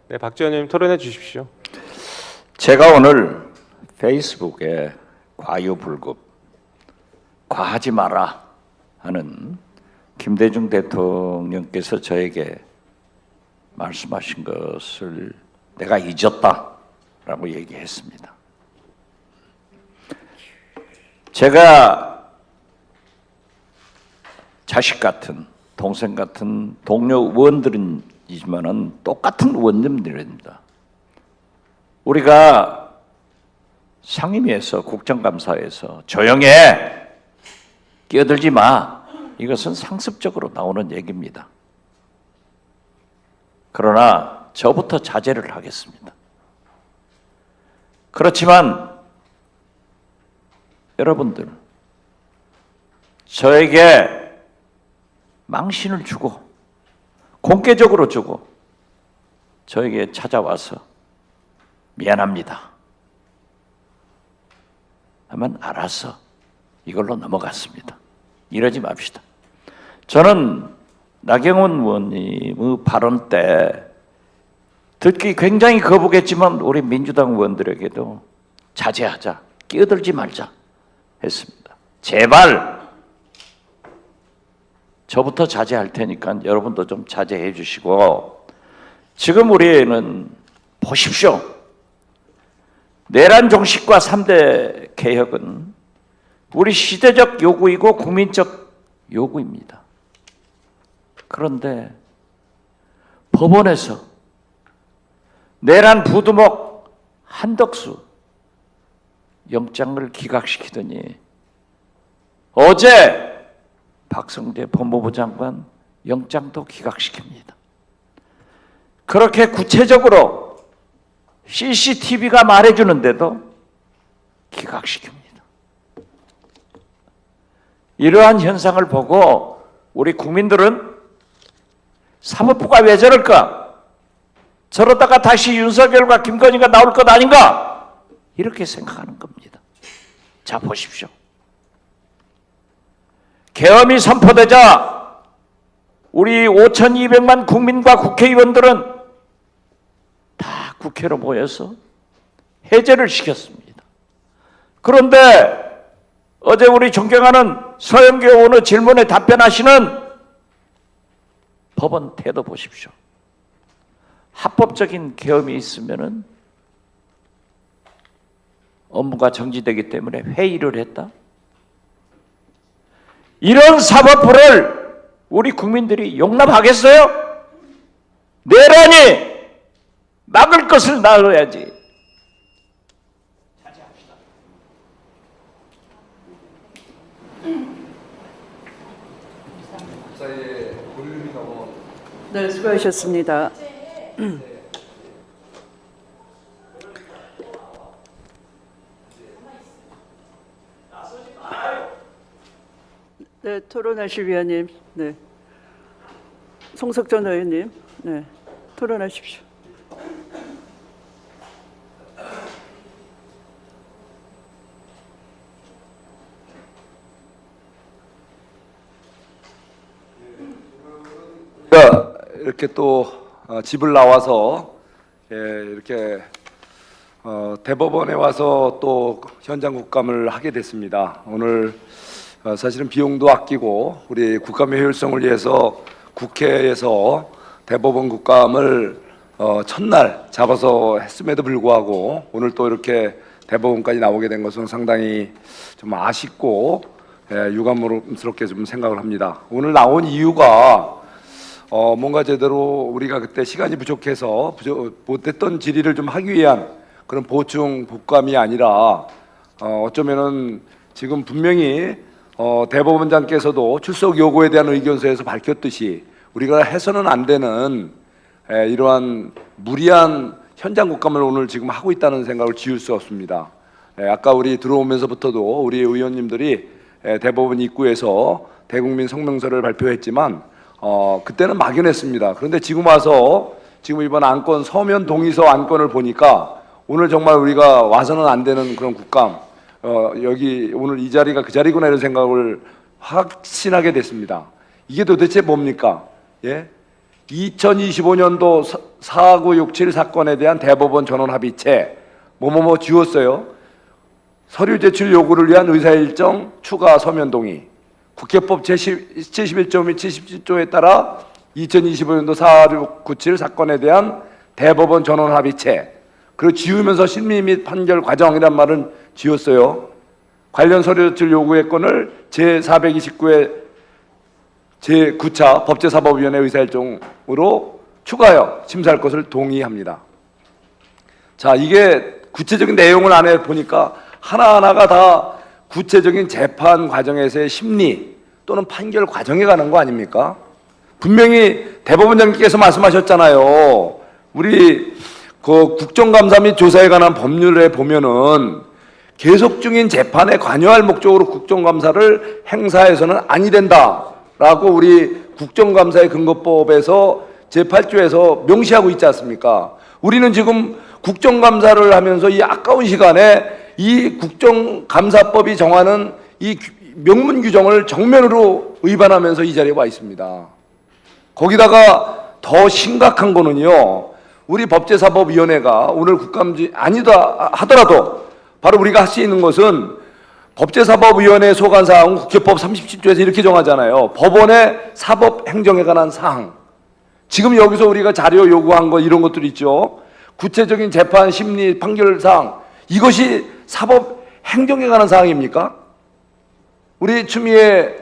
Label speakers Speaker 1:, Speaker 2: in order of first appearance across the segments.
Speaker 1: 네, 박지원 의원님 토론해 주십시오.
Speaker 2: 제가 오늘 페이스북에 과유불급, 과하지 마라 하는 김대중 대통령께서 저에게 말씀하신 것을 내가 잊었다라고 얘기했습니다. 제가 자식 같은, 동생 같은 동료 의원들이지만은 똑같은 의원님들입니다. 우리가 상임위에서 국정감사에서 조용해, 끼어들지 마, 이것은 상습적으로 나오는 얘기입니다. 그러나 저부터 자제를 하겠습니다. 그렇지만 여러분들, 저에게 망신을 주고 공개적으로 주고 저에게 찾아와서 미안합니다 하면 알아서 이걸로 넘어갔습니다. 이러지 맙시다. 저는 나경원 의원님의 발언 때 듣기 굉장히 거북했지만 우리 민주당 의원들에게도 자제하자, 끼어들지 말자 했습니다. 제발 저부터 자제할 테니까 여러분도 좀 자제해 주시고, 지금 우리는 보십시오. 내란 종식과 3대 개혁은 우리 시대적 요구이고 국민적 요구입니다. 그런데 법원에서 내란 부두목 한덕수 영장을 기각시키더니 어제 박성재 법무부 장관 영장도 기각시킵니다. 그렇게 구체적으로 CCTV가 말해주는데도 기각시킵니다. 이러한 현상을 보고 우리 국민들은 사법부가 왜 저럴까? 저러다가 다시 윤석열과 김건희가 나올 것 아닌가? 이렇게 생각하는 겁니다. 자, 보십시오. 계엄이 선포되자 우리 5,200만 국민과 국회의원들은 다 국회로 모여서 해제를 시켰습니다. 그런데 어제 우리 존경하는 서영교 의원의 질문에 답변하시는 법원 태도 보십시오. 합법적인 계엄이 있으면은 업무가 정지되기 때문에 회의를 했다. 이런 사법부를 우리 국민들이 용납하겠어요? 내란이 막을 것을 나눠야지.
Speaker 3: 네, 수고하셨습니다. 네, 토론하실 위원님, 네, 송석전 의원님, 네, 토론하십시오.
Speaker 4: 이렇게 또 집을 나와서 이렇게 대법원에 와서 또 현장 국감을 하게 됐습니다. 오늘 사실은 비용도 아끼고 우리 국감의 효율성을 위해서 국회에서 대법원 국감을 첫날 잡아서 했음에도 불구하고 오늘 또 이렇게 대법원까지 나오게 된 것은 상당히 좀 아쉽고 유감스럽게 좀 생각을 합니다. 오늘 나온 이유가 뭔가 제대로 우리가 그때 시간이 부족해서 못했던 질의를 좀 하기 위한 그런 보충 복감이 아니라 어쩌면은 지금 분명히 대법원장께서도 출석 요구에 대한 의견서에서 밝혔듯이 우리가 해서는 안 되는 이러한 무리한 현장 국감을 오늘 지금 하고 있다는 생각을 지울 수 없습니다. 아까 우리 들어오면서부터도 우리 의원님들이 대법원 입구에서 대국민 성명서를 발표했지만 그때는 막연했습니다. 그런데 지금 와서 지금 이번 안건 서면 동의서 안건을 보니까 오늘 정말 우리가 와서는 안 되는 그런 국감, 여기 오늘 이 자리가 그 자리구나 이런 생각을 확신하게 됐습니다. 이게 도대체 뭡니까? 예? 2025년도 4967 사건에 대한 대법원 전원 합의체 뭐뭐뭐 지웠어요. 서류 제출 요구를 위한 의사 일정 추가 서면 동의. 국회법 제71조 및 77조에 따라 2025년도 4697 사건에 대한 대법원 전원 합의체. 그리고 지우면서 심리 및 판결 과정이란 말은 지웠어요. 관련 서류 제출 요구의 건을 제429회 제9차 법제사법위원회 의사일정으로 추가하여 심사할 것을 동의합니다. 자, 이게 구체적인 내용을 안에 보니까 하나하나가 다 구체적인 재판 과정에서의 심리 또는 판결 과정에 관한 거 아닙니까? 분명히 대법원장님께서 말씀하셨잖아요. 우리 그 국정감사 및 조사에 관한 법률에 보면은 계속 중인 재판에 관여할 목적으로 국정감사를 행사해서는 아니 된다라고 우리 국정감사의 근거법에서 제8조에서 명시하고 있지 않습니까? 우리는 지금 국정감사를 하면서 이 아까운 시간에 이 국정감사법이 정하는 이 명문 규정을 정면으로 위반하면서 이 자리에 와 있습니다. 거기다가 더 심각한 거는요, 우리 법제사법위원회가 오늘 국감지 아니다 하더라도 바로 우리가 할 수 있는 것은 법제사법위원회 소관사항은 국회법 37조에서 이렇게 정하잖아요. 법원의 사법행정에 관한 사항. 지금 여기서 우리가 자료 요구한 거 이런 것들 있죠. 구체적인 재판, 심리, 판결 사항. 이것이 사법행정에 관한 사항입니까? 우리 추미애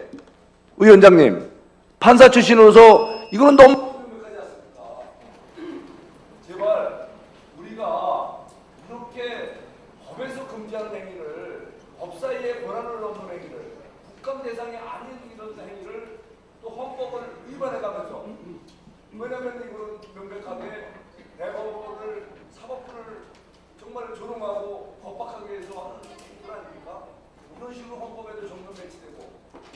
Speaker 4: 위원장님, 판사 출신으로서 이거는 너무 제발 우리가 이렇게 법에서 금지하는 행위를, 법사위의 권한을 넘는 행위를, 국감 대상이 아닌 이런 행위를 또 헌법을 위반해가면서, 왜냐하면 이거는 명백하게 대법원을, 사법부를 정말 조롱하고 겁박하기 위해서 하는 것 아닙니까? 이런 식으로 헌법에도 정면 배치되고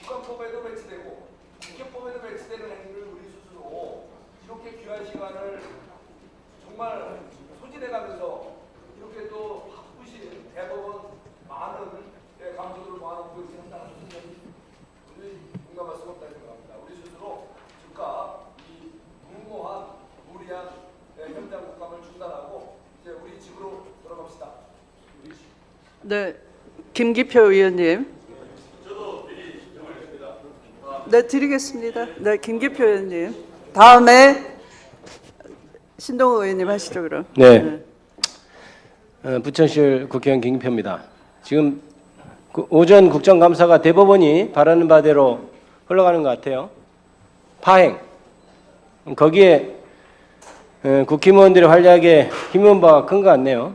Speaker 4: 국감법에도 배치되고 국회법에도 배치되는 행위를 우리 스스로 이렇게 귀한 시간을 정말 소진해가면서 이렇게 또 바쁘신 대법원 많은 강조들을 모아놓고 이렇게 한다는 것은 우리 공감할 수가 없다고 생각합니다. 우리 스스로 즉각 이 무모한 무리한 현장 국감을 중단하고 이제 우리 집으로 돌아갑시다.
Speaker 3: 네, 김기표 의원님. 네, 드리겠습니다. 네, 김기표 의원님. 다음에 신동호 의원님 하시죠, 그럼.
Speaker 5: 네. 부천시 국회의원 김기표입니다. 지금 오전 국정감사가 대법원이 바라는 바대로 흘러가는 것 같아요. 파행. 거기에 국힘의원들이 활약에 힘입은 바가 큰 것 같네요.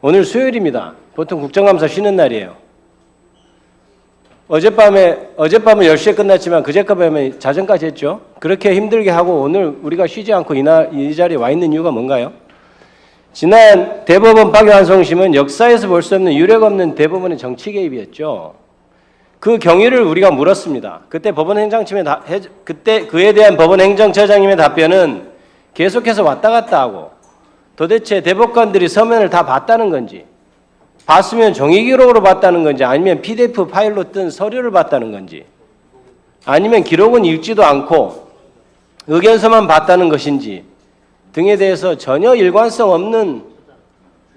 Speaker 5: 오늘 수요일입니다. 보통 국정감사 쉬는 날이에요. 어젯밤은 10시에 끝났지만 그제밤에 자정까지 했죠. 그렇게 힘들게 하고 오늘 우리가 쉬지 않고 이 자리에 와 있는 이유가 뭔가요? 지난 대법원 파기환송심은 역사에서 볼 수 없는 유례가 없는 대법원의 정치 개입이었죠. 그 경위를 우리가 물었습니다. 그때 그에 대한 법원 행정처장님의 답변은 계속해서 왔다 갔다 하고 도대체 대법관들이 서면을 다 봤다는 건지, 봤으면 종이기록으로 봤다는 건지, 아니면 PDF 파일로 뜬 서류를 봤다는 건지, 아니면 기록은 읽지도 않고 의견서만 봤다는 것인지 등에 대해서 전혀 일관성 없는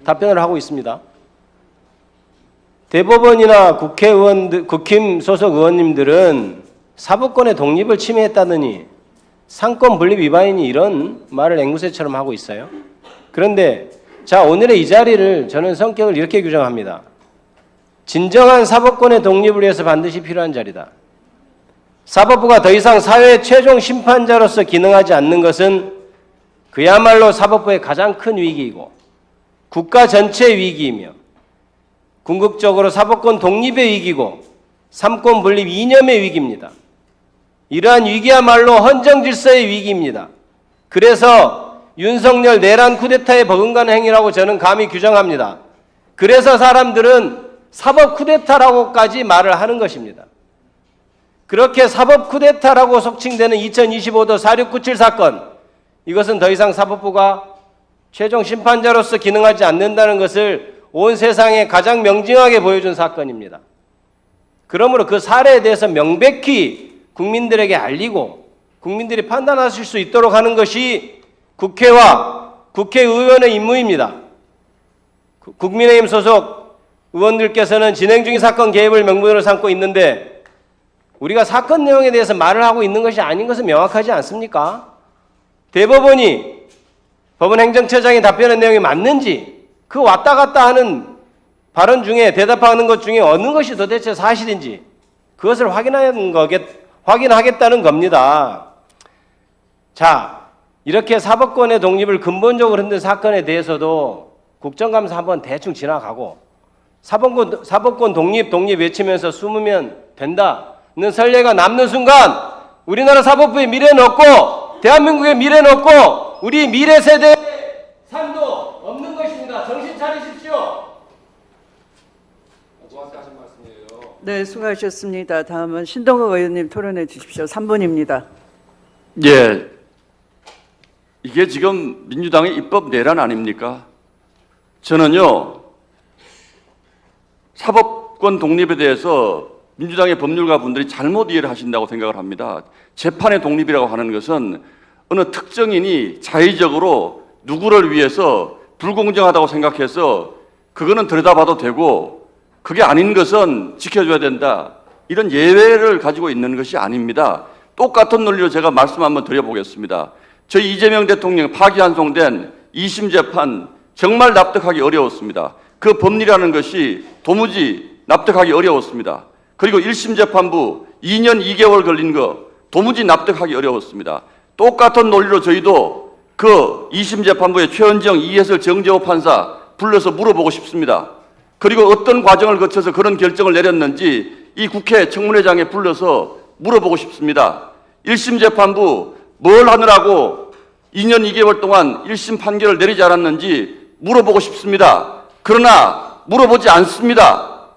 Speaker 5: 답변을 하고 있습니다. 대법원이나 국힘 소속 의원님들은 사법권의 독립을 침해했다더니 상권 분립 위반이니 이런 말을 앵무새처럼 하고 있어요. 그런데 자, 오늘의 이 자리를 저는 성격을 이렇게 규정합니다. 진정한 사법권의 독립을 위해서 반드시 필요한 자리다. 사법부가 더 이상 사회의 최종 심판자로서 기능하지 않는 것은 그야말로 사법부의 가장 큰 위기이고 국가 전체의 위기이며 궁극적으로 사법권 독립의 위기고 삼권 분립 이념의 위기입니다. 이러한 위기야말로 헌정 질서의 위기입니다. 그래서 윤석열 내란 쿠데타에 버금가는 행위라고 저는 감히 규정합니다. 그래서 사람들은 사법 쿠데타라고까지 말을 하는 것입니다. 그렇게 사법 쿠데타라고 속칭되는 2025도 4697 사건, 이것은 더 이상 사법부가 최종 심판자로서 기능하지 않는다는 것을 온 세상에 가장 명징하게 보여준 사건입니다. 그러므로 그 사례에 대해서 명백히 국민들에게 알리고 국민들이 판단하실 수 있도록 하는 것이 국회와 국회의원의 임무입니다. 국민의힘 소속 의원들께서는 진행 중인 사건 개입을 명분으로 삼고 있는데 우리가 사건 내용에 대해서 말을 하고 있는 것이 아닌 것은 명확하지 않습니까? 대법원이 법원 행정처장이 답변한 내용이 맞는지 그 왔다 갔다 하는 발언 중에 대답하는 것 중에 어느 것이 도대체 사실인지 그것을 확인하겠다는 겁니다. 자, 이렇게 사법권의 독립을 근본적으로 흔든 사건에 대해서도 국정감사 한번 대충 지나가고 사법권 독립 외치면서 숨으면 된다는 선례가 남는 순간 우리나라 사법부의 미래는 없고 대한민국의 미래는 없고 우리 미래 세대의 삶도 없는 것입니다. 정신 차리십시오.
Speaker 3: 네, 수고하셨습니다. 다음은 신동욱 의원님 토론해 주십시오. 3분입니다.
Speaker 6: 예, 이게 지금 민주당의 입법 내란 아닙니까? 저는요, 사법권 독립에 대해서 민주당의 법률가 분들이 잘못 이해를 하신다고 생각을 합니다. 재판의 독립이라고 하는 것은 어느 특정인이 자의적으로 누구를 위해서 불공정하다고 생각해서 그거는 들여다봐도 되고 그게 아닌 것은 지켜줘야 된다. 이런 예외를 가지고 있는 것이 아닙니다. 똑같은 논리로 제가 말씀 한번 드려보겠습니다. 저희 이재명 대통령 파기환송된 2심 재판 정말 납득하기 어려웠습니다. 그 법리라는 것이 도무지 납득하기 어려웠습니다. 그리고 1심 재판부 2년 2개월 걸린 거 도무지 납득하기 어려웠습니다. 똑같은 논리로 저희도 그 2심 재판부의 최은정, 이해설, 정재호 판사 불러서 물어보고 싶습니다. 그리고 어떤 과정을 거쳐서 그런 결정을 내렸는지 이 국회 청문회장에 불러서 물어보고 싶습니다. 1심 재판부 뭘 하느라고 2년 2개월 동안 1심 판결을 내리지 않았는지 물어보고 싶습니다. 그러나 물어보지 않습니다.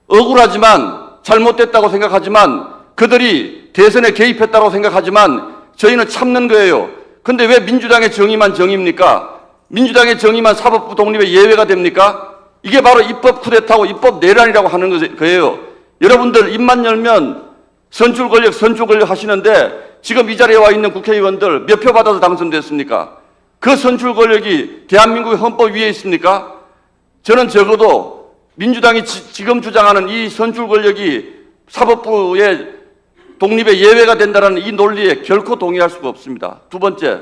Speaker 6: 억울하지만 잘못됐다고 생각하지만 그들이 대선에 개입했다고 생각하지만 저희는 참는 거예요. 근데 왜 민주당의 정의만 정의입니까? 민주당의 정의만 사법부 독립의 예외가 됩니까? 이게 바로 입법 쿠데타고 입법 내란이라고 하는 거예요. 여러분들 입만 열면 선출 권력 하시는데 지금 이 자리에 와 있는 국회의원들 몇 표 받아서 당선됐습니까? 그 선출 권력이 대한민국의 헌법 위에 있습니까? 저는 적어도 민주당이 지금 주장하는 이 선출 권력이 사법부의 독립의 예외가 된다는 이 논리에 결코 동의할 수가 없습니다. 두 번째,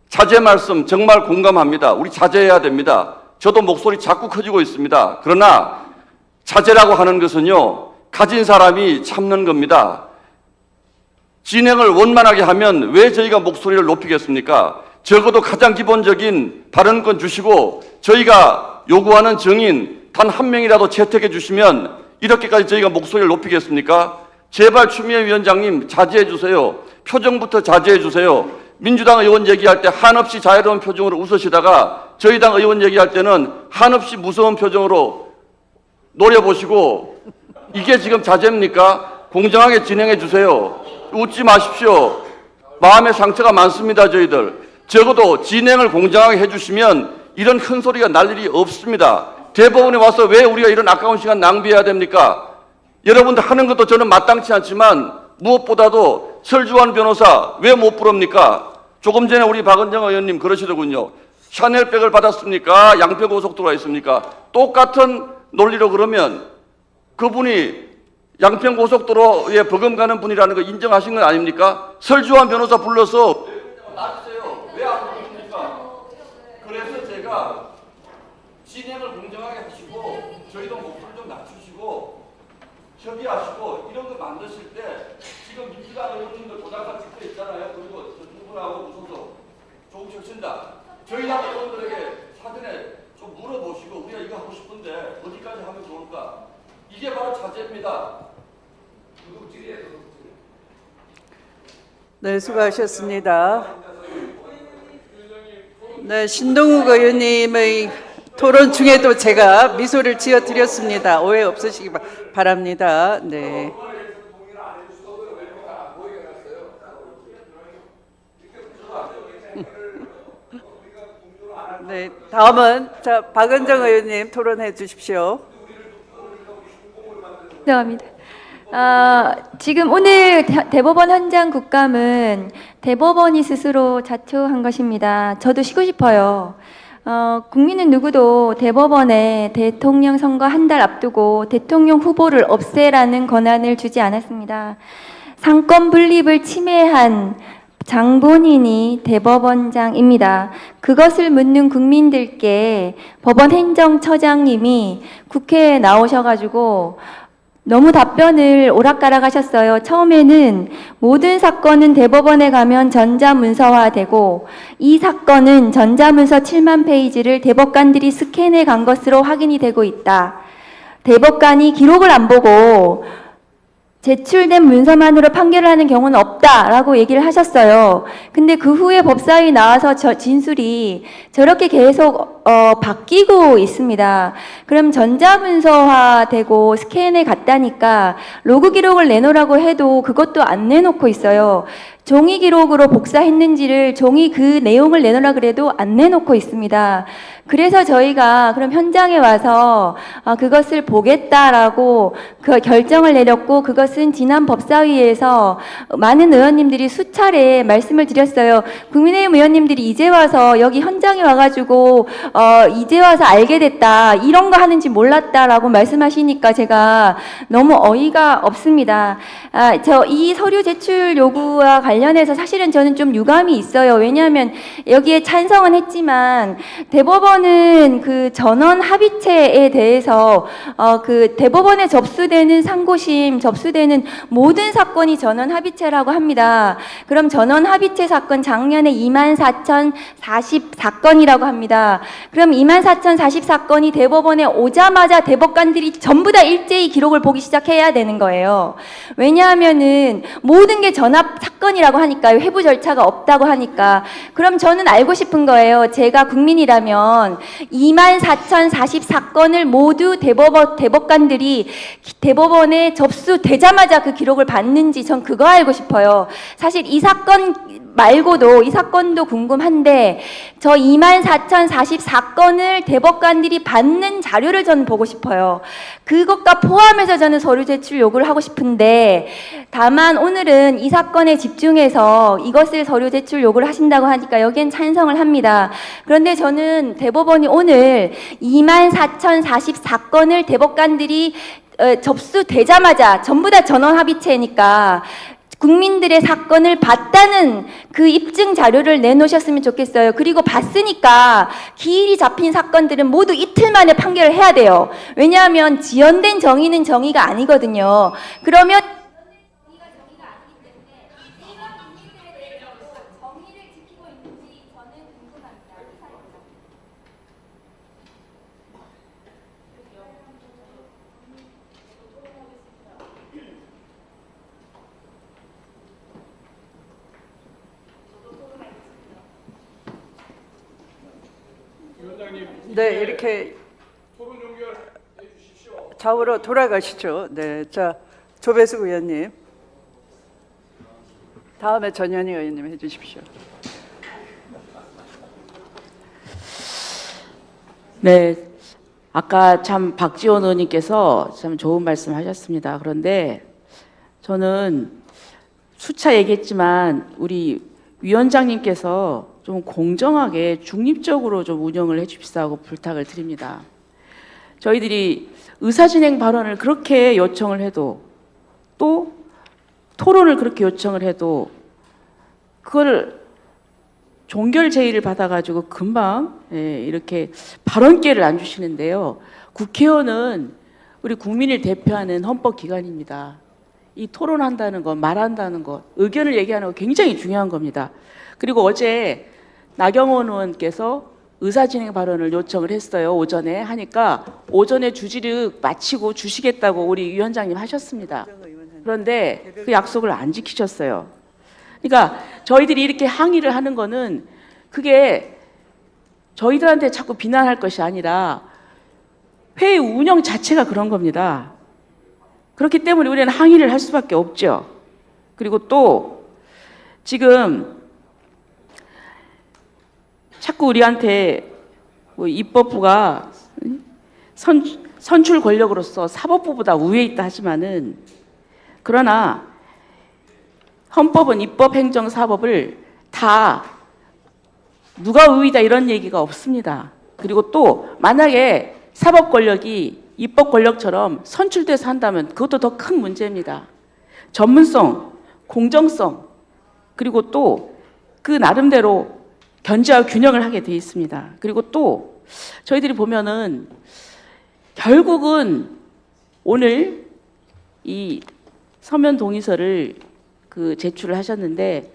Speaker 6: 자제 말씀 정말 공감합니다. 우리 자제해야 됩니다. 저도 목소리 자꾸 커지고 있습니다. 그러나 자제라고 하는 것은요, 가진 사람이 참는 겁니다. 진행을 원만하게 하면 왜 저희가 목소리를 높이겠습니까? 적어도 가장 기본적인 발언권 주시고 저희가 요구하는 증인 단 한 명이라도 채택해 주시면 이렇게까지 저희가 목소리를 높이겠습니까? 제발 추미애 위원장님 자제해 주세요. 표정부터 자제해 주세요. 민주당 의원 얘기할 때 한없이 자유로운 표정으로 웃으시다가 저희 당 의원 얘기할 때는 한없이 무서운 표정으로 노려보시고 이게 지금 자제입니까? 공정하게 진행해 주세요. 웃지 마십시오. 마음의 상처가 많습니다. 저희들. 적어도 진행을 공정하게 해주시면 이런 큰 소리가 날 일이 없습니다. 대법원에 와서 왜 우리가 이런 아까운 시간 낭비해야 됩니까? 여러분들 하는 것도 저는 마땅치 않지만 무엇보다도 설주환 변호사 왜 못 부릅니까? 조금 전에 우리 박은정 의원님 그러시더군요. 샤넬백을 받았습니까? 양평고속도로가 있습니까? 똑같은 논리로 그러면 그분이 양평고속도로에 버금가는 분이라는 거 인정하신 건 아닙니까? 설주환 변호사 불러서 나주세요. 왜 안 부릅니까? 그래서 제가 진행을 공정하게 하시고 저희도 목소리 좀 낮추시고 협의하시고 이런 거 만드실 때 지금 민주당 의원님들 도당사 찍혀 있잖아요. 그리고 저 두 분하고 무소속 조금씩 친다. 저희 당 의원들에게 사전에 좀 물어보시고 우리가 이거 하고 싶은데 어디까지 하면 좋을까? 이게 바로 자제입니다.
Speaker 3: 네, 수고하셨습니다. 네, 신동욱 의원님의 토론 중에도 제가 미소를 지어 드렸습니다. 오해 없으시기 바랍니다. 네. 네, 다음은 박은정 의원님 토론해 주십시오.
Speaker 7: 죄송합니다. 지금 오늘 대법원 현장 국감은 대법원이 스스로 자초한 것입니다. 저도 쉬고 싶어요. 국민은 누구도 대법원에 대통령 선거 한 달 앞두고 대통령 후보를 없애라는 권한을 주지 않았습니다. 상권 분립을 침해한 장본인이 대법원장입니다. 그것을 묻는 국민들께 법원 행정처장님이 국회에 나오셔가지고 너무 답변을 오락가락 하셨어요. 처음에는 모든 사건은 대법원에 가면 전자문서화되고 이 사건은 전자문서 7만 페이지를 대법관들이 스캔해 간 것으로 확인이 되고 있다. 대법관이 기록을 안 보고 제출된 문서만으로 판결을 하는 경우는 없다라고 얘기를 하셨어요. 근데 그 후에 법사위 나와서 진술이 저렇게 계속 바뀌고 있습니다. 그럼 전자문서화되고 스캔에 갔다니까 로그 기록을 내놓으라고 해도 그것도 안 내놓고 있어요. 종이 기록으로 복사했는지를 종이 그 내용을 내놓으라 그래도 안 내놓고 있습니다. 그래서 저희가 그럼 현장에 와서 그것을 보겠다라고 그 결정을 내렸고, 그것은 지난 법사위에서 많은 의원님들이 수차례 말씀을 드렸어요. 국민의힘 의원님들이 이제 와서 여기 현장에 와가지고 이제 와서 알게 됐다, 이런 거 하는지 몰랐다라고 말씀하시니까 제가 너무 어이가 없습니다. 저 이 서류 제출 요구와 관련해서 사실은 저는 좀 유감이 있어요. 왜냐하면 여기에 찬성은 했지만 대법원은 그 전원 합의체에 대해서 그 대법원에 접수되는 상고심 접수되는 모든 사건이 전원 합의체라고 합니다. 그럼 전원 합의체 사건 작년에 24,040사건이라고 합니다. 그럼 24,040사건이 대법원에 오자마자 대법관들이 전부 다 일제히 기록을 보기 시작해야 되는 거예요. 왜냐하면은 모든 게 전압 사건이라고 하니까요. 회부 절차가 없다고 하니까. 그럼 저는 알고 싶은 거예요. 제가 국민이라면 24,040사건을 모두 대법관들이 대법원에 접수되자마자 그 기록을 받는지 전 그거 알고 싶어요. 사실 이 사건 말고도 이 사건도 궁금한데 저 24,040사건을 대법관들이 받는 자료를 저는 보고 싶어요. 그것과 포함해서 저는 서류 제출 요구를 하고 싶은데, 다만 오늘은 이 사건에 집중해서 이것을 서류 제출 요구를 하신다고 하니까 여기엔 찬성을 합니다. 그런데 저는 대법원이 오늘 24,040사건을 대법관들이 접수되자마자 전부 다 전원 합의체니까 국민들의 사건을 봤다는 그 입증 자료를 내놓으셨으면 좋겠어요. 그리고 봤으니까 기일이 잡힌 사건들은 모두 이틀 만에 판결을 해야 돼요. 왜냐하면 지연된 정의는 정의가 아니거든요. 그러면
Speaker 3: 네, 이렇게 좌우로 돌아가시죠. 네, 자, 조배숙 의원님. 다음에 전현희 의원님 해주십시오.
Speaker 8: 네, 아까 참 박지원 의원님께서 참 좋은 말씀하셨습니다. 그런데 저는 수차 얘기했지만 우리 위원장님께서 좀 공정하게 중립적으로 좀 운영을 해주십사고 부탁을 드립니다. 저희들이 의사진행 발언을 그렇게 요청을 해도, 또 토론을 그렇게 요청을 해도 그걸 종결 제의를 받아가지고 금방 이렇게 발언 기회를 안 주시는데요. 국회의원은 우리 국민을 대표하는 헌법기관입니다. 이 토론한다는 것, 말한다는 것, 의견을 얘기하는 것 굉장히 중요한 겁니다. 그리고 어제 나경원 의원께서 의사진행 발언을 요청을 했어요. 오전에 하니까 오전에 주지를 마치고 주시겠다고 우리 위원장님 하셨습니다. 그런데 그 약속을 안 지키셨어요. 그러니까 저희들이 이렇게 항의를 하는 거는 그게 저희들한테 자꾸 비난할 것이 아니라 회의 운영 자체가 그런 겁니다. 그렇기 때문에 우리는 항의를 할 수밖에 없죠. 그리고 또 지금 자꾸 우리한테 뭐 입법부가 선출 권력으로서 사법부보다 우위에 있다 하지만은 그러나 헌법은 입법, 행정, 사법을 다 누가 우위다 이런 얘기가 없습니다. 그리고 또 만약에 사법 권력이 입법 권력처럼 선출돼서 한다면 그것도 더 큰 문제입니다. 전문성, 공정성, 그리고 또 그 나름대로 견제와 균형을 하게 돼 있습니다. 그리고 또 저희들이 보면은 결국은 오늘 이 서면 동의서를 제출을 하셨는데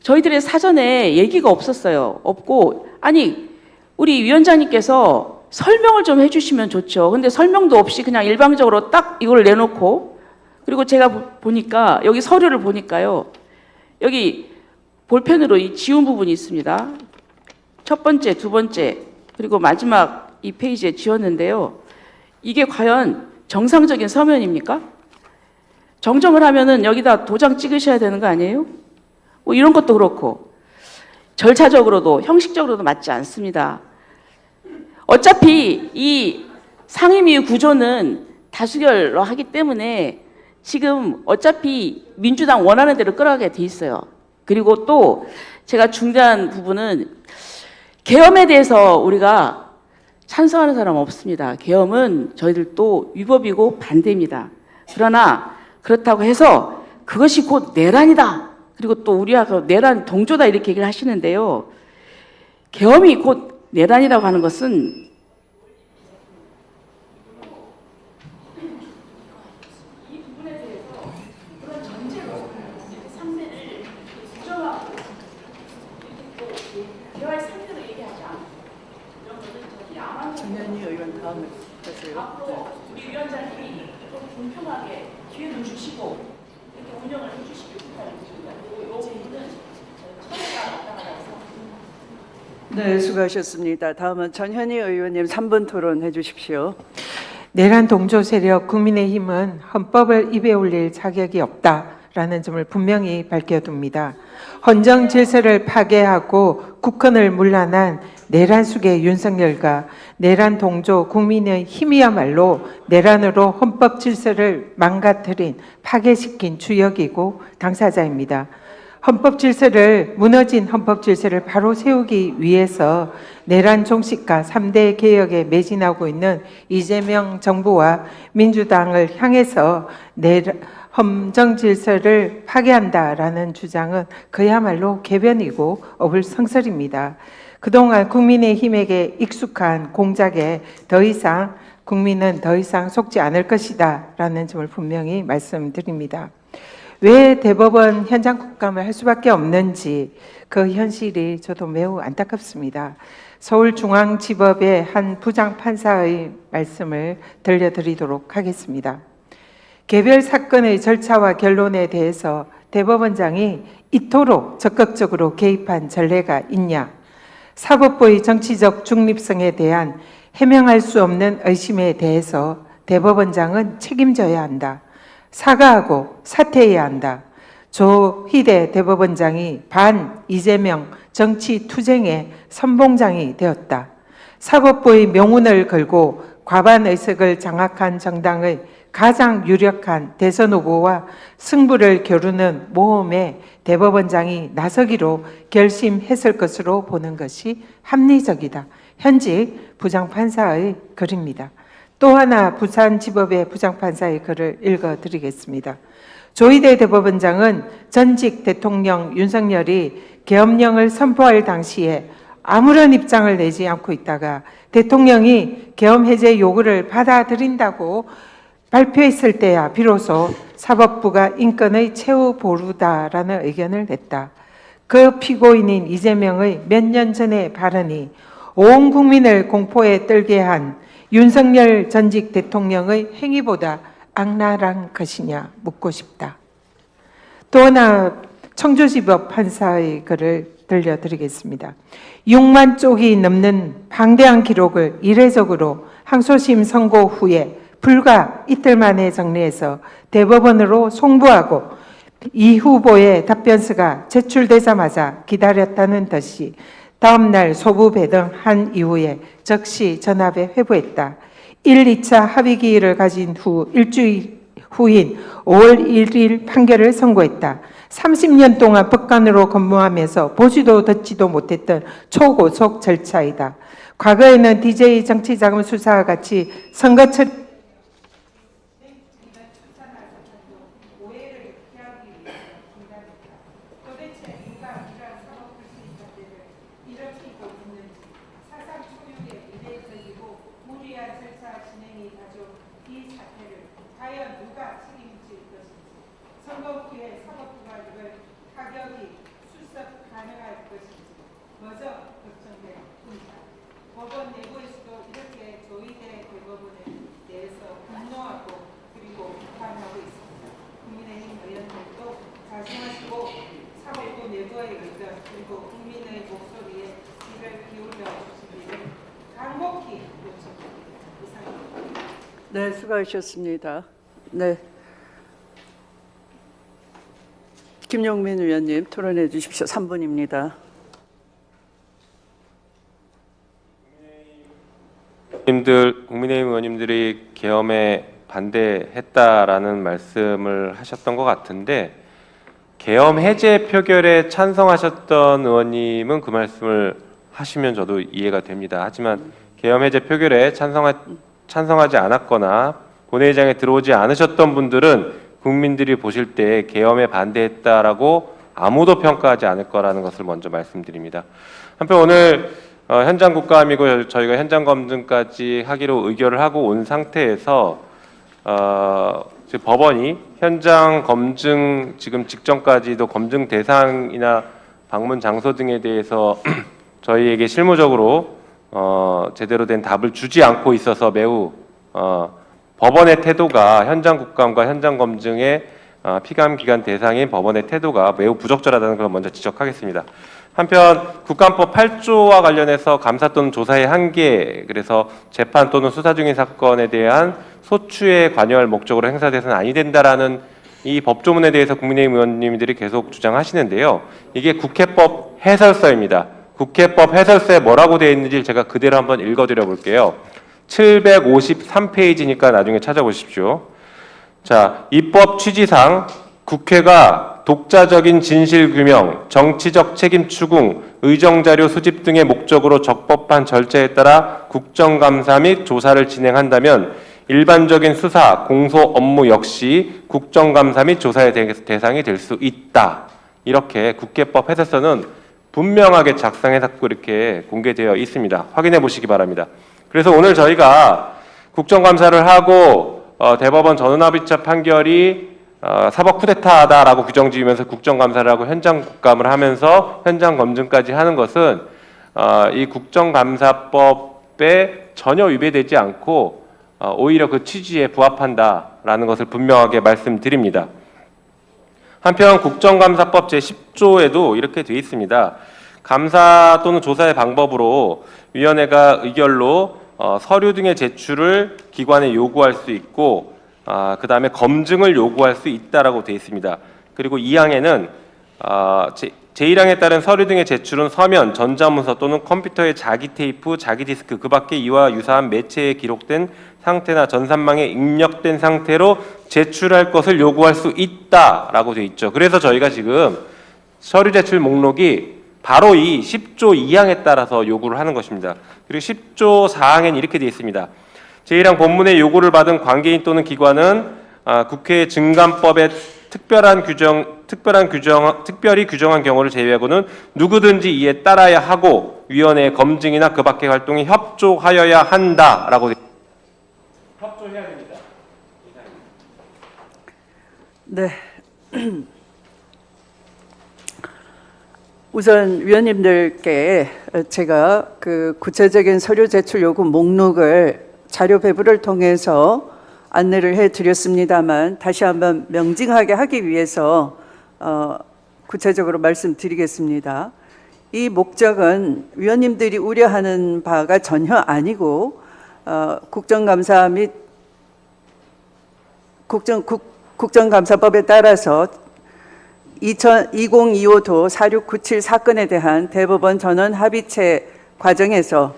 Speaker 8: 저희들의 사전에 얘기가 없었어요. 없고, 아니 우리 위원장님께서 설명을 좀 해주시면 좋죠. 근데 설명도 없이 그냥 일방적으로 딱 이걸 내놓고, 그리고 제가 보니까 여기 서류를 보니까요, 여기 볼펜으로 이 지운 부분이 있습니다. 첫 번째, 두 번째, 그리고 마지막 이 페이지에 지웠는데요. 이게 과연 정상적인 서면입니까? 정정을 하면은 여기다 도장 찍으셔야 되는 거 아니에요? 뭐 이런 것도 그렇고 절차적으로도 형식적으로도 맞지 않습니다. 어차피 이 상임위 구조는 다수결로 하기 때문에 지금 어차피 민주당 원하는 대로 끌어가게 돼 있어요. 그리고 또 제가 중대한 부분은 계엄에 대해서 우리가 찬성하는 사람 없습니다. 계엄은 저희들도 위법이고 반대입니다. 그러나 그렇다고 해서 그것이 곧 내란이다. 그리고 또 우리하고 내란 동조다 이렇게 얘기를 하시는데요. 계엄이 곧 내란이라고 하는 것은 이 부분에 대해서 그런 전제로 상대를 부정하고 대화의 상대로 얘기하지 않고 이런 것은 저는 야만
Speaker 3: 정현희 의원 다음에 하세요.
Speaker 8: 앞으로 우리 위원장님이 좀 공평하게 기회를 주시고 이렇게 운영을 해주시길 부탁드립니다. 그리고 이 부분은 처리가 마땅하다고
Speaker 3: 네, 수고하셨습니다. 다음은 전현희 의원님 3분 토론해 주십시오.
Speaker 9: 내란 동조 세력 국민의힘은 헌법을 입에 올릴 자격이 없다라는 점을 분명히 밝혀둡니다. 헌정 질서를 파괴하고 국헌을 문란한 내란 숙의 윤석열과 내란 동조 국민의힘이야말로 내란으로 헌법 질서를 망가뜨린 파괴시킨 주역이고 당사자입니다. 헌법 질서를 무너진 헌법 질서를 바로 세우기 위해서 내란 종식과 3대 개혁에 매진하고 있는 이재명 정부와 민주당을 향해서 헌정 질서를 파괴한다라는 주장은 그야말로 궤변이고 어불성설입니다. 그동안 국민의힘에게 익숙한 공작에 국민은 더 이상 속지 않을 것이다라는 점을 분명히 말씀드립니다. 왜 대법원 현장 국감을 할 수밖에 없는지 그 현실이 저도 매우 안타깝습니다. 서울중앙지법의 한 부장판사의 말씀을 들려드리도록 하겠습니다. 개별 사건의 절차와 결론에 대해서 대법원장이 이토록 적극적으로 개입한 전례가 있냐? 사법부의 정치적 중립성에 대한 해명할 수 없는 의심에 대해서 대법원장은 책임져야 한다. 사과하고 사퇴해야 한다. 조희대 대법원장이 반 이재명 정치 투쟁의 선봉장이 되었다. 사법부의 명운을 걸고 과반 의석을 장악한 정당의 가장 유력한 대선 후보와 승부를 겨루는 모험에 대법원장이 나서기로 결심했을 것으로 보는 것이 합리적이다. 현직 부장판사의 글입니다. 또 하나 부산지법의 부장판사의 글을 읽어드리겠습니다. 조희대 대법원장은 전직 대통령 윤석열이 계엄령을 선포할 당시에 아무런 입장을 내지 않고 있다가 대통령이 계엄 해제 요구를 받아들인다고 발표했을 때야 비로소 사법부가 인권의 최후 보루다라는 의견을 냈다. 그 피고인인 이재명의 몇 년 전의 발언이 온 국민을 공포에 떨게 한 윤석열 전직 대통령의 행위보다 악랄한 것이냐 묻고 싶다. 또 하나 청주지법 판사의 글을 들려드리겠습니다. 6만 쪽이 넘는 방대한 기록을 이례적으로 항소심 선고 후에 불과 이틀 만에 정리해서 대법원으로 송부하고 이 후보의 답변서가 제출되자마자 기다렸다는 듯이 다음 날 소부 배등한 이후에 즉시 전압에 회부했다. 1, 2차 합의 기일을 가진 후 일주일 후인 5월 1일 판결을 선고했다. 30년 동안 법관으로 근무하면서 보지도 듣지도 못했던 초고속 절차이다. 과거에는 DJ 정치자금 수사와 같이 선거철 법원 내부에서도 이렇게 조희대 대법원에 대해서 분노하고 그리고 비판하고 있습니다. 국민의힘 의원들도 자중하시고 사법부 내부의 의견 그리고 국민의 목소리에 귀를 기울여 주시기를 간곡히 요청드립니다. 이상입니다.
Speaker 3: 네, 수고하셨습니다. 네. 김용민 의원님 토론해 주십시오. 3분입니다.
Speaker 1: 국민의힘 의원님들이 계엄에 반대했다라는 말씀을 하셨던 것 같은데 계엄 해제 표결에 찬성하셨던 의원님은 그 말씀을 하시면 저도 이해가 됩니다. 하지만 계엄 해제 표결에 찬성하지 않았거나 본회의장에 들어오지 않으셨던 분들은 국민들이 보실 때 계엄에 반대했다라고 아무도 평가하지 않을 거라는 것을 먼저 말씀드립니다. 한편 오늘 현장 국감이고 저희가 현장 검증까지 하기로 의결을 하고 온 상태에서 지금 법원이 현장 검증 지금 직전까지도 검증 대상이나 방문 장소 등에 대해서 저희에게 실무적으로 제대로 된 답을 주지 않고 있어서 매우 법원의 태도가 현장 국감과 현장 검증의 피감 기관 대상인 법원의 태도가 매우 부적절하다는 걸 먼저 지적하겠습니다. 한편 국감법 8조와 관련해서 감사 또는 조사의 한계, 그래서 재판 또는 수사 중인 사건에 대한 소추에 관여할 목적으로 행사돼서는 아니 된다라는 이 법조문에 대해서 국민의힘 의원님들이 계속 주장하시는데요. 이게 국회법 해설서입니다. 국회법 해설서에 뭐라고 되어 있는지 제가 그대로 한번 읽어드려 볼게요. 753페이지니까 나중에 찾아보십시오. 자, 입법 취지상 국회가 독자적인 진실규명, 정치적 책임 추궁, 의정자료 수집 등의 목적으로 적법한 절차에 따라 국정감사 및 조사를 진행한다면 일반적인 수사, 공소 업무 역시 국정감사 및 조사의 대상이 될 수 있다. 이렇게 국회법 해설서는 분명하게 작성해서 이렇게 공개되어 있습니다. 확인해 보시기 바랍니다. 그래서 오늘 저희가 국정감사를 하고 대법원 전원합의체 판결이 사법 쿠데타다라고 규정 지으면서 국정감사를 하고 현장 국감을 하면서 현장 검증까지 하는 것은 이 국정감사법에 전혀 위배되지 않고 오히려 그 취지에 부합한다라는 것을 분명하게 말씀드립니다. 한편 국정감사법 제10조에도 이렇게 되어 있습니다. 감사 또는 조사의 방법으로 위원회가 의결로 서류 등의 제출을 기관에 요구할 수 있고 그 다음에 검증을 요구할 수 있다라고 되어 있습니다. 그리고 2항에는 제1항에 따른 서류 등의 제출은 서면, 전자문서 또는 컴퓨터의 자기 테이프, 자기 디스크, 그 밖에 이와 유사한 매체에 기록된 상태나 전산망에 입력된 상태로 제출할 것을 요구할 수 있다라고 되어 있죠. 그래서 저희가 지금 서류 제출 목록이 바로 이 10조 2항에 따라서 요구를 하는 것입니다. 그리고 10조 4항에는 이렇게 되어 있습니다. 제1항 본문의 요구를 받은 관계인 또는 기관은 국회 증감법의 특별히 규정한 경우를 제외하고는 누구든지 이에 따라야 하고 위원회의 검증이나 그 밖의 활동에 협조하여야 한다라고 협조해야 됩니다.
Speaker 3: 네. 우선 위원님들께 제가 그 구체적인 서류 제출 요구 목록을 자료 배부를 통해서 안내를 해드렸습니다만 다시 한번 명징하게 하기 위해서 구체적으로 말씀드리겠습니다. 이 목적은 위원님들이 우려하는 바가 전혀 아니고 국정감사 및 국정감사법에 따라서 2025도 4697 사건에 대한 대법원 전원 합의체 과정에서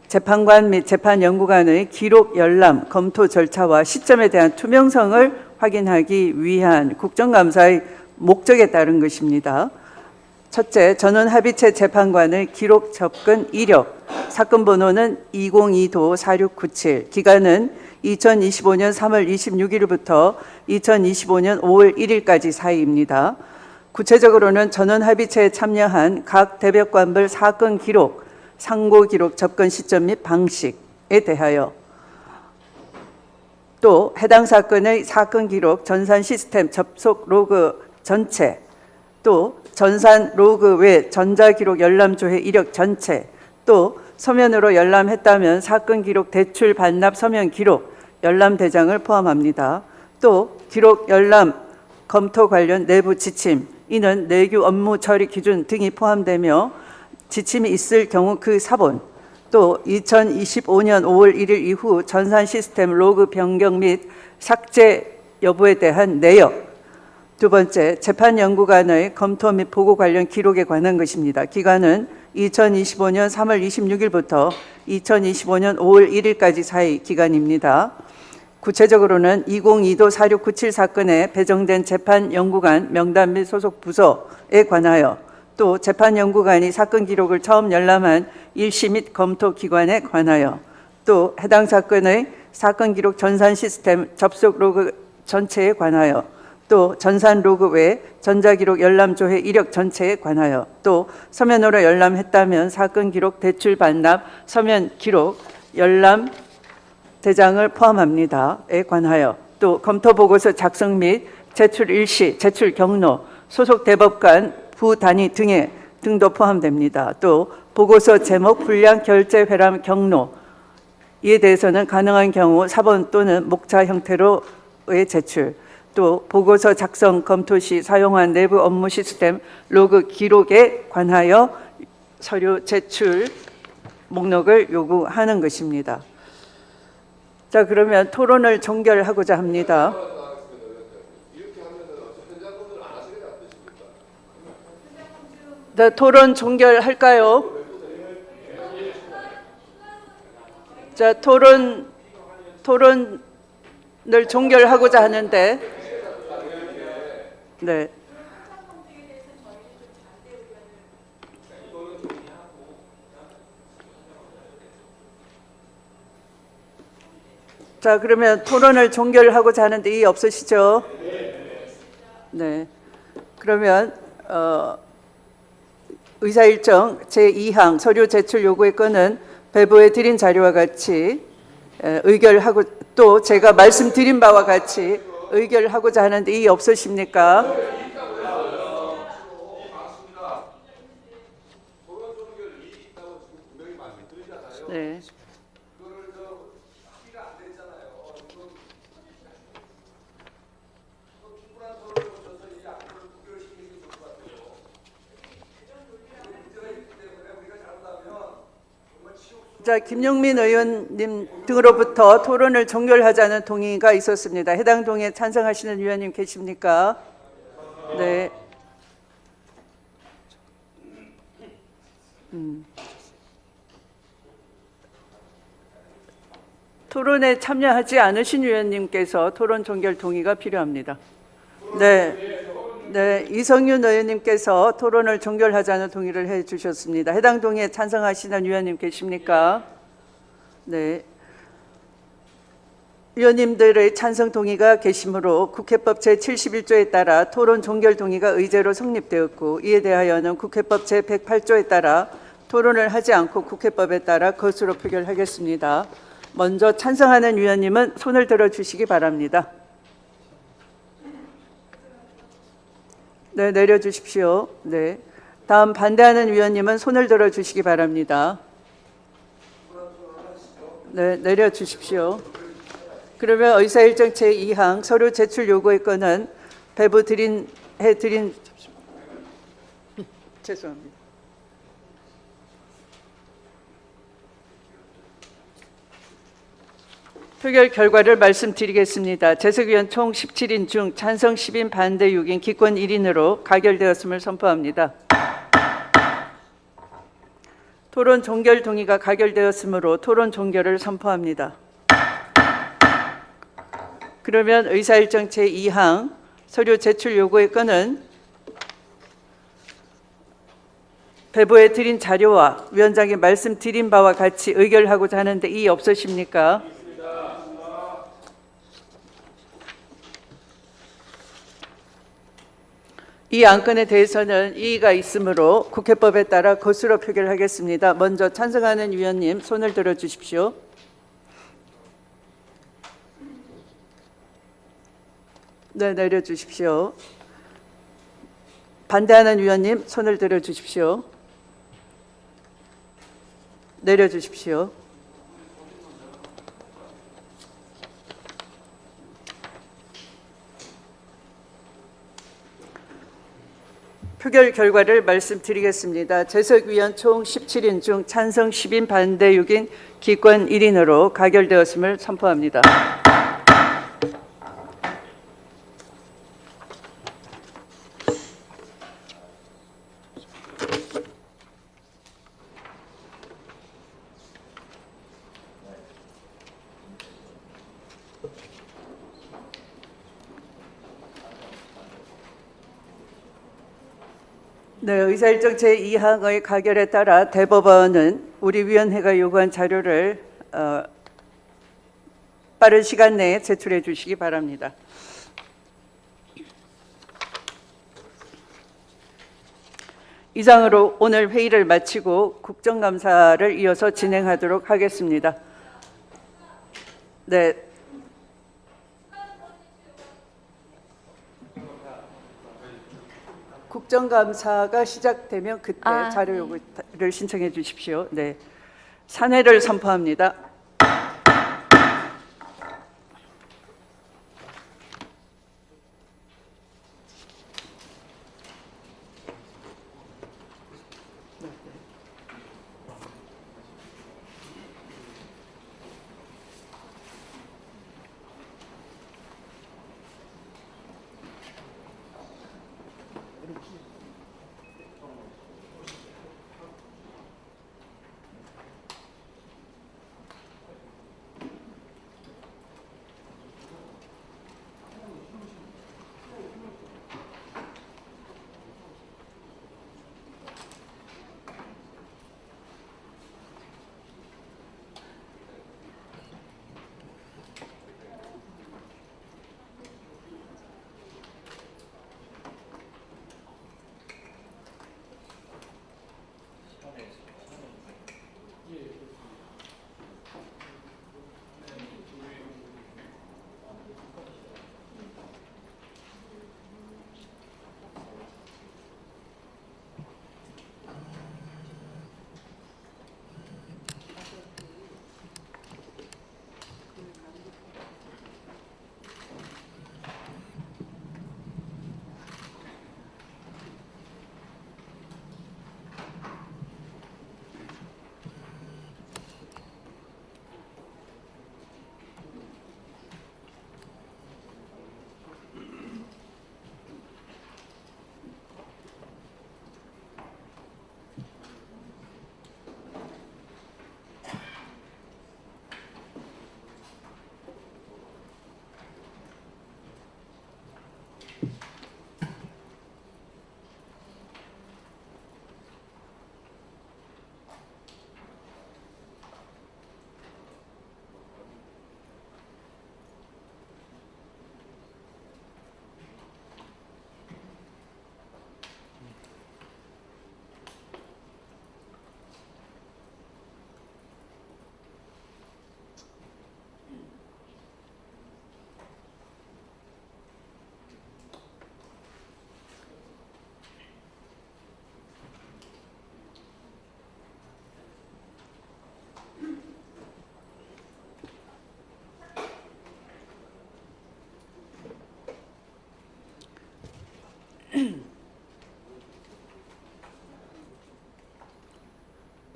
Speaker 3: 재판관 및 재판연구관의 기록 열람, 검토 절차와 시점에 대한 투명성을 확인하기 위한 국정감사의 목적에 따른 것입니다. 첫째, 전원 합의체 재판관의 기록 접근 이력, 사건 번호는 2022-4697, 기간은 2025년 3월 26일부터 2025년 5월 1일까지 사이입니다. 구체적으로는 전원 합의체에 참여한 각 대법관별 사건 기록, 상고 기록 접근 시점 및 방식에 대하여, 또 해당 사건의 사건 기록 전산 시스템 접속 로그 전체, 또 전산 로그 외 전자기록 열람 조회 이력 전체, 또 서면으로 열람했다면 사건 기록 대출 반납 서면 기록 열람 대장을 포함합니다. 또 기록 열람 검토 관련 내부 지침, 이는 내규 업무 처리 기준 등이 포함되며 지침이 있을 경우 그 사본, 또 2025년 5월 1일 이후 전산 시스템 로그 변경 및 삭제 여부에 대한 내역. 두 번째, 재판연구관의 검토 및 보고 관련 기록에 관한 것입니다. 기간은 2025년 3월 26일부터 2025년 5월 1일까지 사이 기간입니다. 구체적으로는 2022-4697 사건에 배정된 재판연구관 명단 및 소속 부서에 관하여, 또 재판연구관이 사건 기록을 처음 열람한 일시 및 검토 기관에 관하여, 또 해당 사건의 사건 기록 전산 시스템 접속 로그 전체에 관하여, 또 전산 로그 외 전자기록 열람 조회 이력 전체에 관하여, 또 서면으로 열람했다면 사건 기록 대출 반납 서면 기록 열람 대장을 포함합니다에 관하여, 또 검토 보고서 작성 및 제출 일시, 제출 경로, 소속 대법관 부단위 등도 포함됩니다. 또 보고서 제목, 분량, 결제, 회람, 경로 이에 대해서는 가능한 경우 사본 또는 목차 형태로의 제출, 또 보고서 작성 검토 시 사용한 내부 업무 시스템 로그 기록에 관하여 서류 제출 목록을 요구하는 것입니다. 자, 그러면 토론을 종결하고자 합니다. 자, 토론 종결할까요? 자, 토론을 종결하고자 하는데, 네. 자, 그러면 토론을 종결하고자 하는데 이의 없으시죠? 네. 그러면 의사일정 제2항 서류 제출 요구의 건은 배부해 드린 자료와 같이 의결하고, 또 제가 말씀드린 바와 같이 의결하고자 하는데 이의 없으십니까? 네. 자, 김용민 의원님 등으로부터 토론을 종결하자는 동의가 있었습니다. 해당 동의에 찬성하시는 위원님 계십니까? 네. 토론에 참여하지 않으신 위원님께서 토론 종결 동의가 필요합니다. 네. 네, 이성윤 의원님께서 토론을 종결하자는 동의를 해 주셨습니다. 해당 동의에 찬성하시는 위원님 계십니까? 네. 위원님들의 찬성 동의가 계시므로 국회법 제71조에 따라 토론 종결 동의가 의제로 성립되었고, 이에 대하여는 국회법 제108조에 따라 토론을 하지 않고 국회법에 따라 것으로 표결하겠습니다. 먼저 찬성하는 위원님은 손을 들어 주시기 바랍니다. 네, 내려주십시오. 네. 다음 반대하는 위원님은 손을 들어 주시기 바랍니다. 네, 내려주십시오. 그러면 의사일정 제2항 서류 제출 요구의 건은 해드린 죄송합니다. 표결 결과를 말씀드리겠습니다. 재석위원 총 17인 중 찬성 10인, 반대 6인, 기권 1인으로 가결되었음을 선포합니다. 토론 종결 동의가 가결되었으므로 토론 종결을 선포합니다. 그럼 그러면 의사일정 제2항 서류 제출 요구의 건은 배부에 드린 자료와 위원장이 말씀드린 바와 같이 의결하고자 하는데 이의 없으십니까? 이 안건에 대해서는 이의가 있으므로 국회법에 따라 거스로 표결하겠습니다. 먼저 찬성하는 위원님 손을 들어 주십시오. 네, 내려 주십시오. 반대하는 위원님 손을 들어 주십시오. 내려 주십시오. 표결 결과를 말씀드리겠습니다. 재석위원 총 17인 중 찬성 10인, 반대 6인, 기권 1인으로 가결되었음을 선포합니다. 네, 의사일정 제2항의 가결에 따라 대법원은 우리 위원회가 요구한 자료를 빠른 시간 내에 제출해 주시기 바랍니다. 이상으로 오늘 회의를 마치고 국정감사를 이어서 진행하도록 하겠습니다. 네. 국정감사가 시작되면 그때 자료 요구를 신청해 주십시오. 네. 산회를 선포합니다.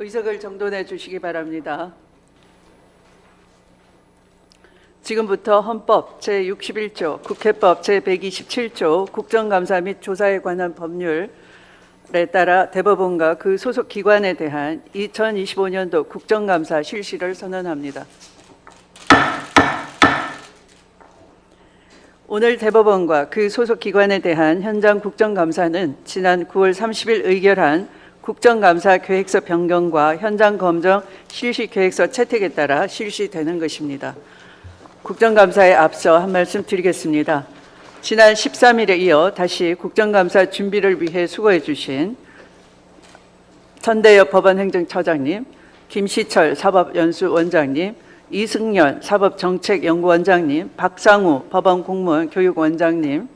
Speaker 3: 의석을 정돈해 주시기 바랍니다. 지금부터 헌법 제61조, 국회법 제127조 국정감사 및 조사에 관한 법률에 따라 대법원과 그 소속 기관에 대한 2025년도 국정감사 실시를 선언합니다. 오늘 대법원과 그 소속 기관에 대한 현장 국정감사는 지난 9월 30일 의결한 국정감사 계획서 변경과 현장 검정 실시 계획서 채택에 따라 실시되는 것입니다. 국정감사에 앞서 한 말씀 드리겠습니다. 지난 13일에 이어 다시 국정감사 준비를 위해 수고해 주신 천대엽 법원행정처장님, 김시철 사법연수원장님, 이승연 사법정책연구원장님, 박상우 법원공무원 교육원장님,